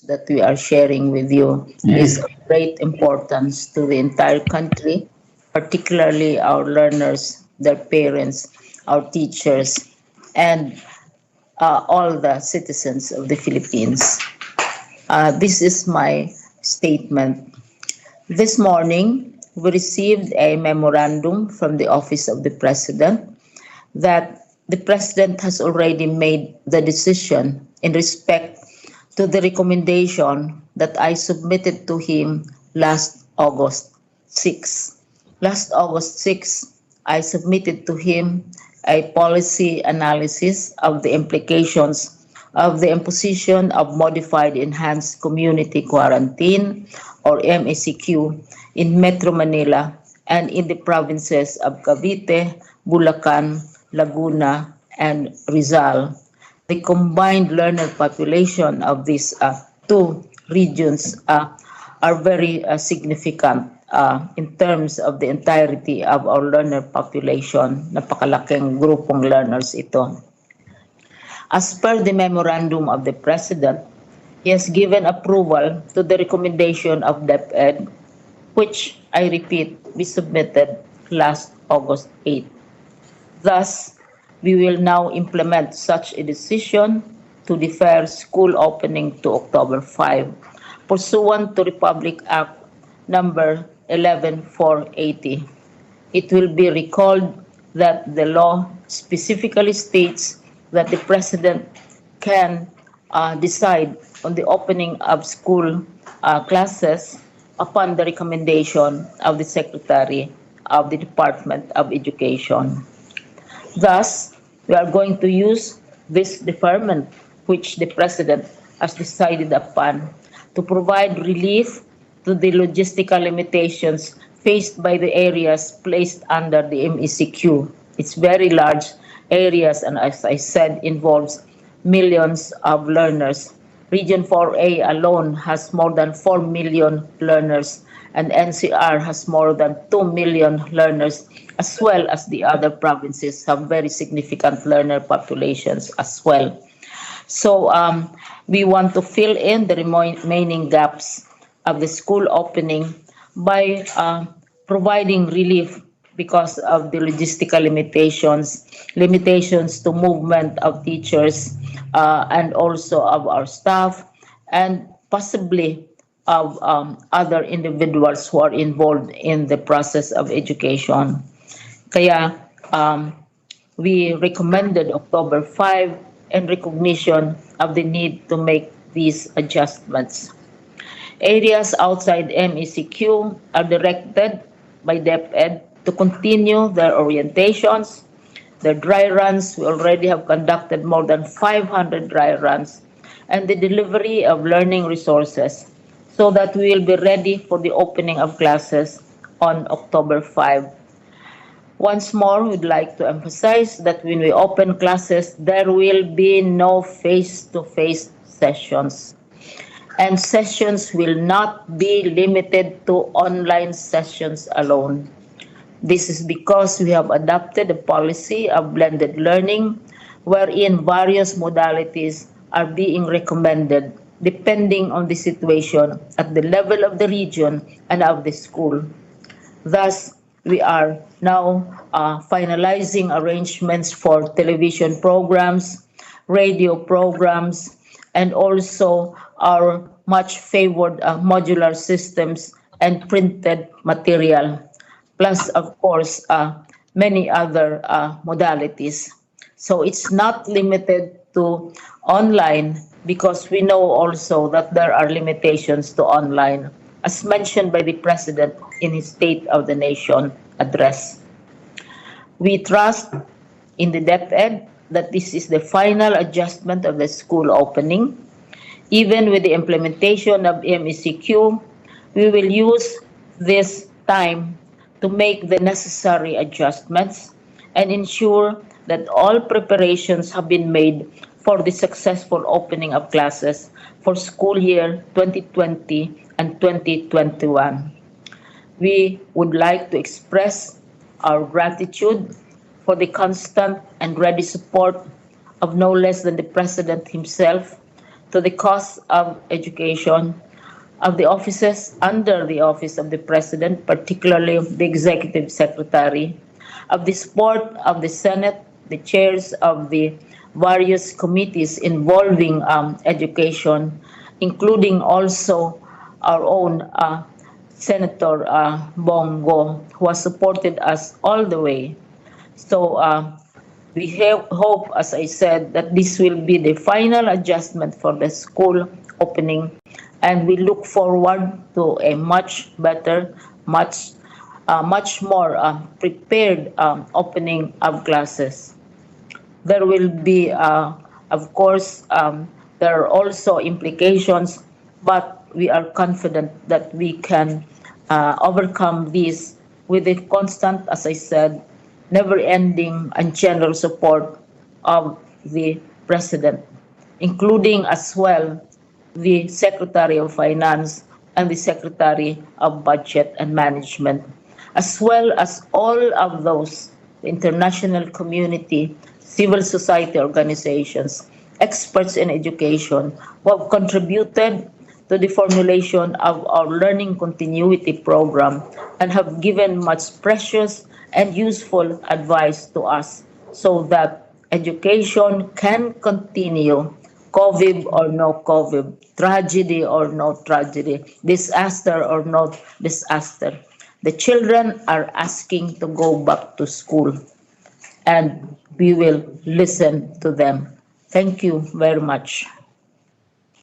that we are sharing with you is of great importance to the entire country, particularly our learners, their parents, our teachers, and all the citizens of the Philippines. This is my statement. This morning, we received a memorandum from the Office of the President that the President has already made the decision in respect to the recommendation that I submitted to him last August 6. Last August 6, I submitted to him a policy analysis of the implications of the imposition of modified enhanced community quarantine or MECQ in Metro Manila and in the provinces of Cavite, Bulacan, Laguna, and Rizal. The combined learner population of these two regions are very significant in terms of the entirety of our learner population. Napakalaking grupong learners ito. As per the memorandum of the President, he has given approval to the recommendation of DepEd, which, I repeat, we submitted last August 8. Thus, we will now implement such a decision to defer school opening to October 5, pursuant to Republic Act number 11480. It will be recalled that the law specifically states that the President can decide on the opening of school classes upon the recommendation of the Secretary of the Department of Education. Thus, we are going to use this deferment, which the President has decided upon, to provide relief to the logistical limitations faced by the areas placed under the MECQ. It's very large areas, and as I said, involves millions of learners. Region 4A alone has more than 4 million learners, and NCR has more than 2 million learners, as well as the other provinces have very significant learner populations as well. So we want to fill in the remaining gaps of the school opening by providing relief because of the logistical limitations to movement of teachers and also of our staff, and possibly of other individuals who are involved in the process of education. Kaya we recommended October 5 in recognition of the need to make these adjustments. Areas outside MECQ are directed by DepEd to continue their orientations, their dry runs. We already have conducted more than 500 dry runs, and the delivery of learning resources so that we will be ready for the opening of classes on October 5. Once more, we'd like to emphasize that when we open classes, there will be no face-to-face sessions. And sessions will not be limited to online sessions alone. This is because we have adopted a policy of blended learning wherein various modalities are being recommended depending on the situation at the level of the region and of the school. Thus, we are now finalizing arrangements for television programs, radio programs, and also our much favored modular systems and printed material, plus, of course, many other modalities. So it's not limited to online, because we know also that there are limitations to online, as mentioned by the President in his State of the Nation address. We trust in the DepEd that this is the final adjustment of the school opening. Even with the implementation of MECQ, we will use this time to make the necessary adjustments and ensure that all preparations have been made for the successful opening of classes for school year 2020 and 2021. We would like to express our gratitude for the constant and ready support of no less than the President himself, to the cost of education, of the offices under the office of the President, particularly the Executive Secretary, of the support of the Senate, the chairs of the various committees involving education, including also our own Senator Bongo, who has supported us all the way. So we hope, as I said, that this will be the final adjustment for the school opening, and we look forward to a much better, much more prepared opening of classes. There will be, of course, there are also implications, but we are confident that we can overcome this with the constant, as I said, never-ending and general support of the President, including as well the Secretary of Finance and the Secretary of Budget and Management, as well as all of those, the international community, civil society organizations, experts in education, who have contributed to the formulation of our learning continuity program and have given much precious and useful advice to us so that education can continue, COVID or no COVID, tragedy or no tragedy, disaster or no disaster. The children are asking to go back to school, and we will listen to them. Thank you very much.